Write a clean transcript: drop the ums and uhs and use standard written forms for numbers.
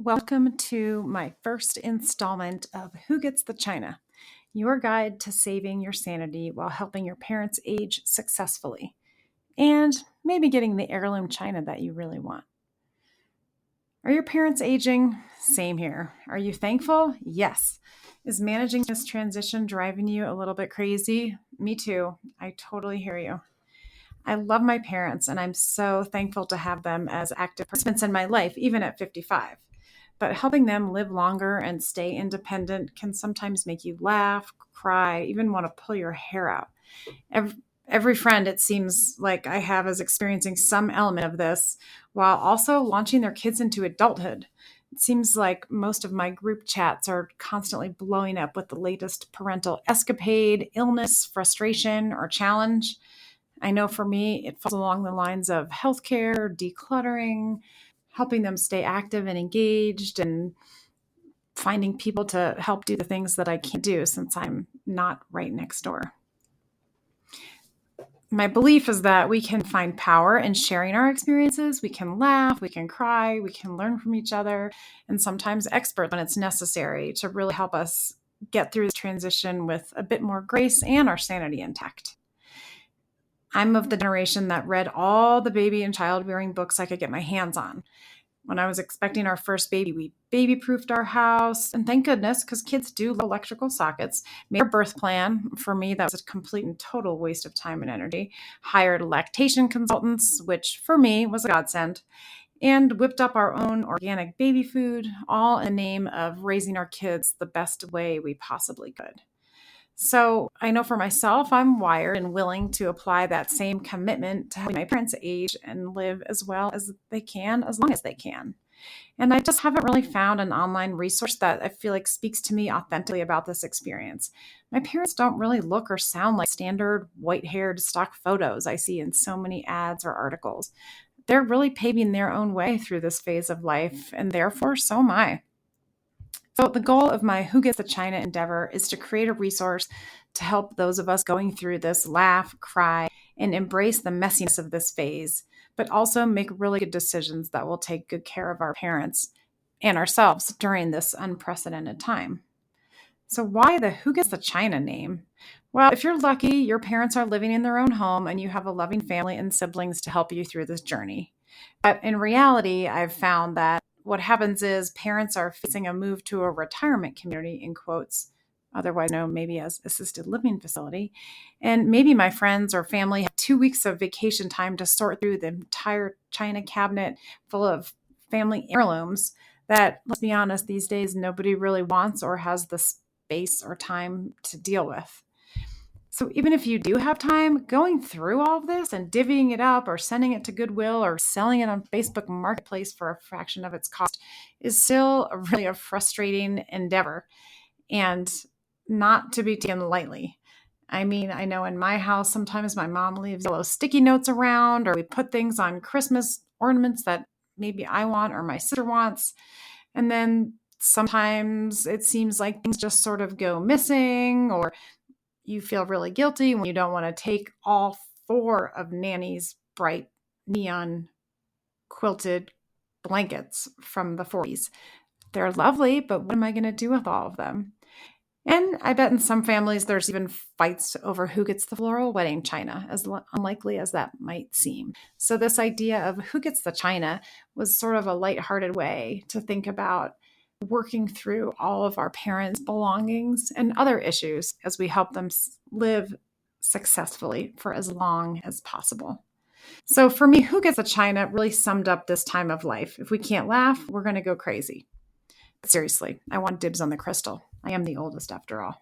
Welcome to my first installment of Who Gets the China, your guide to saving your sanity while helping your parents age successfully and maybe getting the heirloom china that you really want. Are your parents aging? Same here. Are you thankful? Yes. Is managing this transition driving you a little bit crazy? Me too. I totally hear you. I love my parents and I'm so thankful to have them as active participants in my life, even at 55. But helping them live longer and stay independent can sometimes make you laugh, cry, even want to pull your hair out. Every, every friend, it seems like I have, is experiencing some element of this while also launching their kids into adulthood. It seems like most of my group chats are constantly blowing up with the latest parental escapade, illness, frustration, or challenge. I know for me, it falls along the lines of healthcare, decluttering, helping them stay active and engaged, and finding people to help do the things that I can't do since I'm not right next door. My belief is that we can find power in sharing our experiences. We can laugh, we can cry, we can learn from each other, and sometimes expert when it's necessary to really help us get through this transition with a bit more grace and our sanity intact. I'm of the generation that read all the baby and child rearing books I could get my hands on. When I was expecting our first baby, we baby proofed our house. And thank goodness, because kids do love electrical sockets. Made a birth plan. For me, that was a complete and total waste of time and energy. Hired lactation consultants, which for me was a godsend. And whipped up our own organic baby food, all in the name of raising our kids the best way we possibly could. So I know for myself, I'm wired and willing to apply that same commitment to helping my parents age and live as well as they can, as long as they can. And I just haven't really found an online resource that I feel like speaks to me authentically about this experience. My parents don't really look or sound like standard white haired stock photos I see in so many ads or articles. They're really paving their own way through this phase of life, and therefore, so am I. So, the goal of my Who Gets the China endeavor is to create a resource to help those of us going through this laugh, cry, and embrace the messiness of this phase, but also make really good decisions that will take good care of our parents and ourselves during this unprecedented time. So, why the Who Gets the China name? Well, if you're lucky, your parents are living in their own home and you have a loving family and siblings to help you through this journey. But in reality, I've found that what happens is parents are facing a move to a retirement community, in quotes, otherwise known maybe as assisted living facility. And maybe my friends or family have 2 weeks of vacation time to sort through the entire china cabinet full of family heirlooms that, let's be honest, these days nobody really wants or has the space or time to deal with. So even if you do have time, going through all of this and divvying it up or sending it to Goodwill or selling it on Facebook Marketplace for a fraction of its cost is still really a frustrating endeavor and not to be taken lightly. I mean, I know in my house, sometimes my mom leaves yellow sticky notes around, or we put things on Christmas ornaments that maybe I want or my sister wants. And then sometimes it seems like things just sort of go missing, or you feel really guilty when you don't want to take all four of Nanny's bright neon quilted blankets from the 40s. They're lovely, but what am I going to do with all of them? And I bet in some families there's even fights over who gets the floral wedding china, as unlikely as that might seem. So, this idea of who gets the china was sort of a lighthearted way to think about working through all of our parents' belongings and other issues as we help them live successfully for as long as possible. So, for me, who gets the china really summed up this time of life. If we can't laugh, we're going to go crazy. Seriously, I want dibs on the crystal. I am the oldest after all.